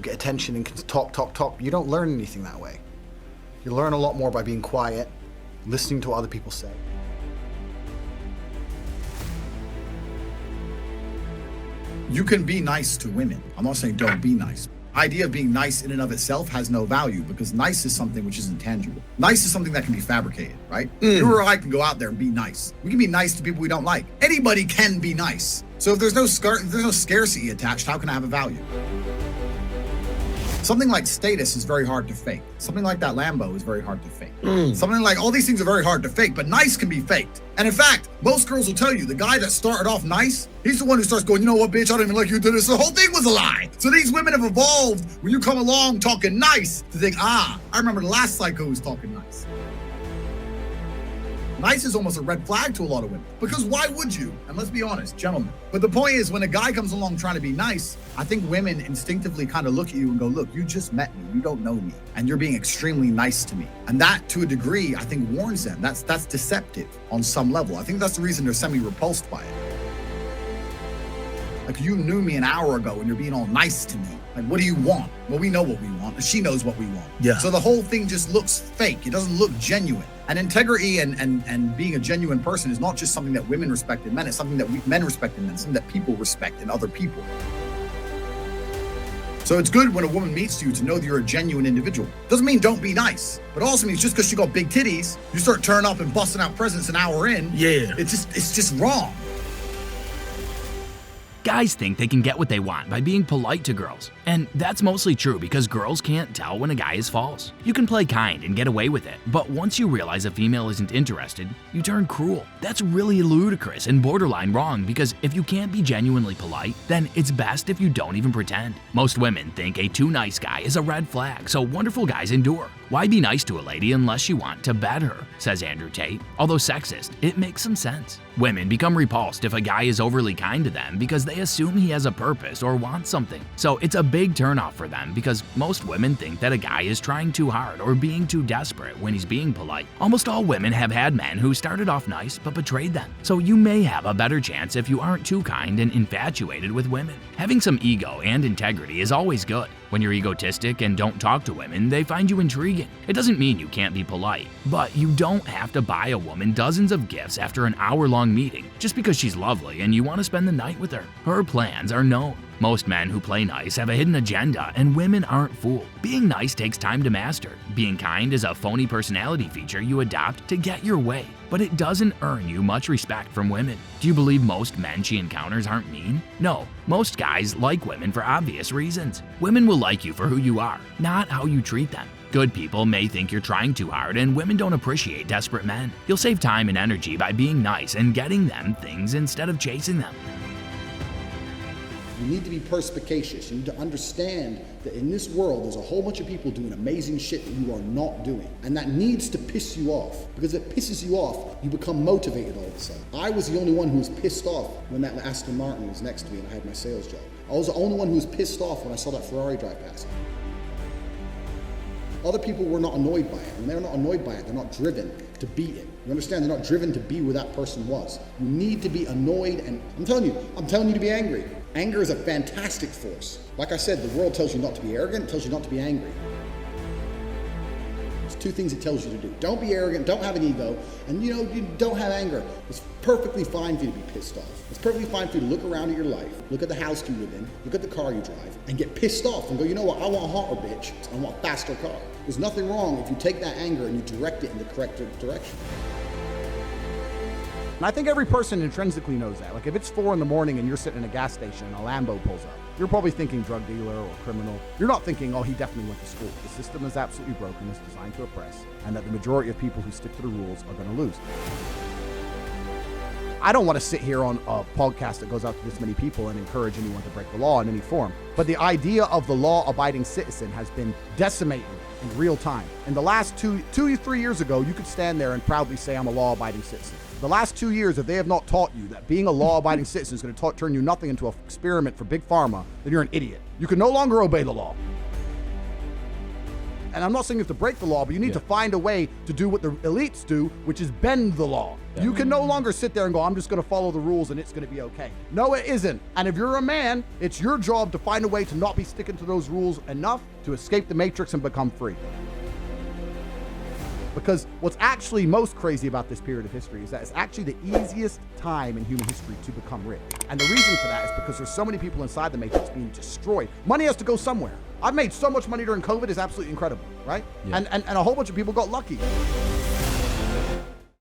get attention and can talk. You don't learn anything that way. You learn a lot more by being quiet, listening to what other people say. You can be nice to women. I'm not saying don't be nice. Idea of being nice in and of itself has no value because nice is something which is intangible. Nice is something that can be fabricated, right? You or I can go out there and be nice. We can be nice to people we don't like. Anybody can be nice. So if there's no scarcity attached, how can I have a value? Something like status is very hard to fake. Something like that Lambo is very hard to fake. Something like all these things are very hard to fake, but nice can be faked. And in fact, most girls will tell you the guy that started off nice, he's the one who starts going, you know what, bitch, I don't even like you did this. The whole thing was a lie. So these women have evolved when you come along talking nice to think, I remember the last psycho who was talking nice. Nice is almost a red flag to a lot of women because why would you? And let's be honest, gentlemen. But the point is when a guy comes along trying to be nice, I think women instinctively kind of look at you and go, look, you just met me. You don't know me. And you're being extremely nice to me. And that to a degree, I think warns them. That's deceptive on some level. I think that's the reason they're semi-repulsed by it. Like you knew me an hour ago and you're being all nice to me. Like, what do you want? Well, we know what we want. And she knows what we want. Yeah. So the whole thing just looks fake. It doesn't look genuine. And integrity and being a genuine person is not just something that women respect in men. It's something that men respect in men. Something that people respect in other people. So it's good when a woman meets you to know that you're a genuine individual. Doesn't mean don't be nice, but also means just because she got big titties, you start turning up and busting out presents an hour in. Yeah. It's just wrong. Guys think they can get what they want by being polite to girls. And that's mostly true because girls can't tell when a guy is false. You can play kind and get away with it, but once you realize a female isn't interested, you turn cruel. That's really ludicrous and borderline wrong because if you can't be genuinely polite, then it's best if you don't even pretend. Most women think a too nice guy is a red flag, so wonderful guys endure. Why be nice to a lady unless you want to bed her, says Andrew Tate. Although sexist, it makes some sense. Women become repulsed if a guy is overly kind to them because they assume he has a purpose or wants something. So it's a big turnoff for them because most women think that a guy is trying too hard or being too desperate when he's being polite. Almost all women have had men who started off nice but betrayed them. So you may have a better chance if you aren't too kind and infatuated with women. Having some ego and integrity is always good. When you're egotistic and don't talk to women, they find you intriguing. It doesn't mean you can't be polite, but you don't have to buy a woman dozens of gifts after an hour-long meeting just because she's lovely and you want to spend the night with her. Her plans are known. Most men who play nice have a hidden agenda, and women aren't fooled. Being nice takes time to master. Being kind is a phony personality feature you adopt to get your way, but it doesn't earn you much respect from women. Do you believe most men she encounters aren't mean? No, most guys like women for obvious reasons. Women will like you for who you are, not how you treat them. Good people may think you're trying too hard, and women don't appreciate desperate men. You'll save time and energy by being nice and getting them things instead of chasing them. You need to be perspicacious. You need to understand that in this world, there's a whole bunch of people doing amazing shit that you are not doing. And that needs to piss you off. Because if it pisses you off, you become motivated all of a sudden. I was the only one who was pissed off when that Aston Martin was next to me and I had my sales job. I was the only one who was pissed off when I saw that Ferrari drive past. Other people were not annoyed by it. When they're not annoyed by it, they're not driven to beat it. You understand? They're not driven to be where that person was. You need to be annoyed, and I'm telling you to be angry. Anger is a fantastic force. Like I said, the world tells you not to be arrogant, it tells you not to be angry. There's two things it tells you to do. Don't be arrogant, don't have an ego, and you don't have anger. It's perfectly fine for you to be pissed off. It's perfectly fine for you to look around at your life, look at the house you live in, look at the car you drive, and get pissed off and go, you know what, I want a hotter bitch, I want a faster car. There's nothing wrong if you take that anger and you direct it in the correct direction. And I think every person intrinsically knows that. Like if it's 4 a.m. and you're sitting in a gas station and a Lambo pulls up, you're probably thinking drug dealer or criminal. You're not thinking, oh, he definitely went to school. The system is absolutely broken. It's designed to oppress, and that the majority of people who stick to the rules are going to lose. I don't want to sit here on a podcast that goes out to this many people and encourage anyone to break the law in any form. But the idea of the law-abiding citizen has been decimated in real time. In the last 2 to 3 years ago, you could stand there and proudly say, I'm a law-abiding citizen. The last 2 years, if they have not taught you that being a law-abiding citizen is going to turn you nothing into an experiment for Big Pharma, then you're an idiot. You can no longer obey the law. and I'm not saying you have to break the law, but you need to find a way to do what the elites do, which is bend the law. You can no longer sit there and go, I'm just going to follow the rules and it's going to be okay. No, it isn't. And if you're a man, it's your job to find a way to not be sticking to those rules enough to escape the matrix and become free. Because what's actually most crazy about this period of history is that it's actually the easiest time in human history to become rich. And the reason for that is because there's so many people inside the matrix being destroyed. Money has to go somewhere. I've made so much money during COVID, it's absolutely incredible, right? And a whole bunch of people got lucky.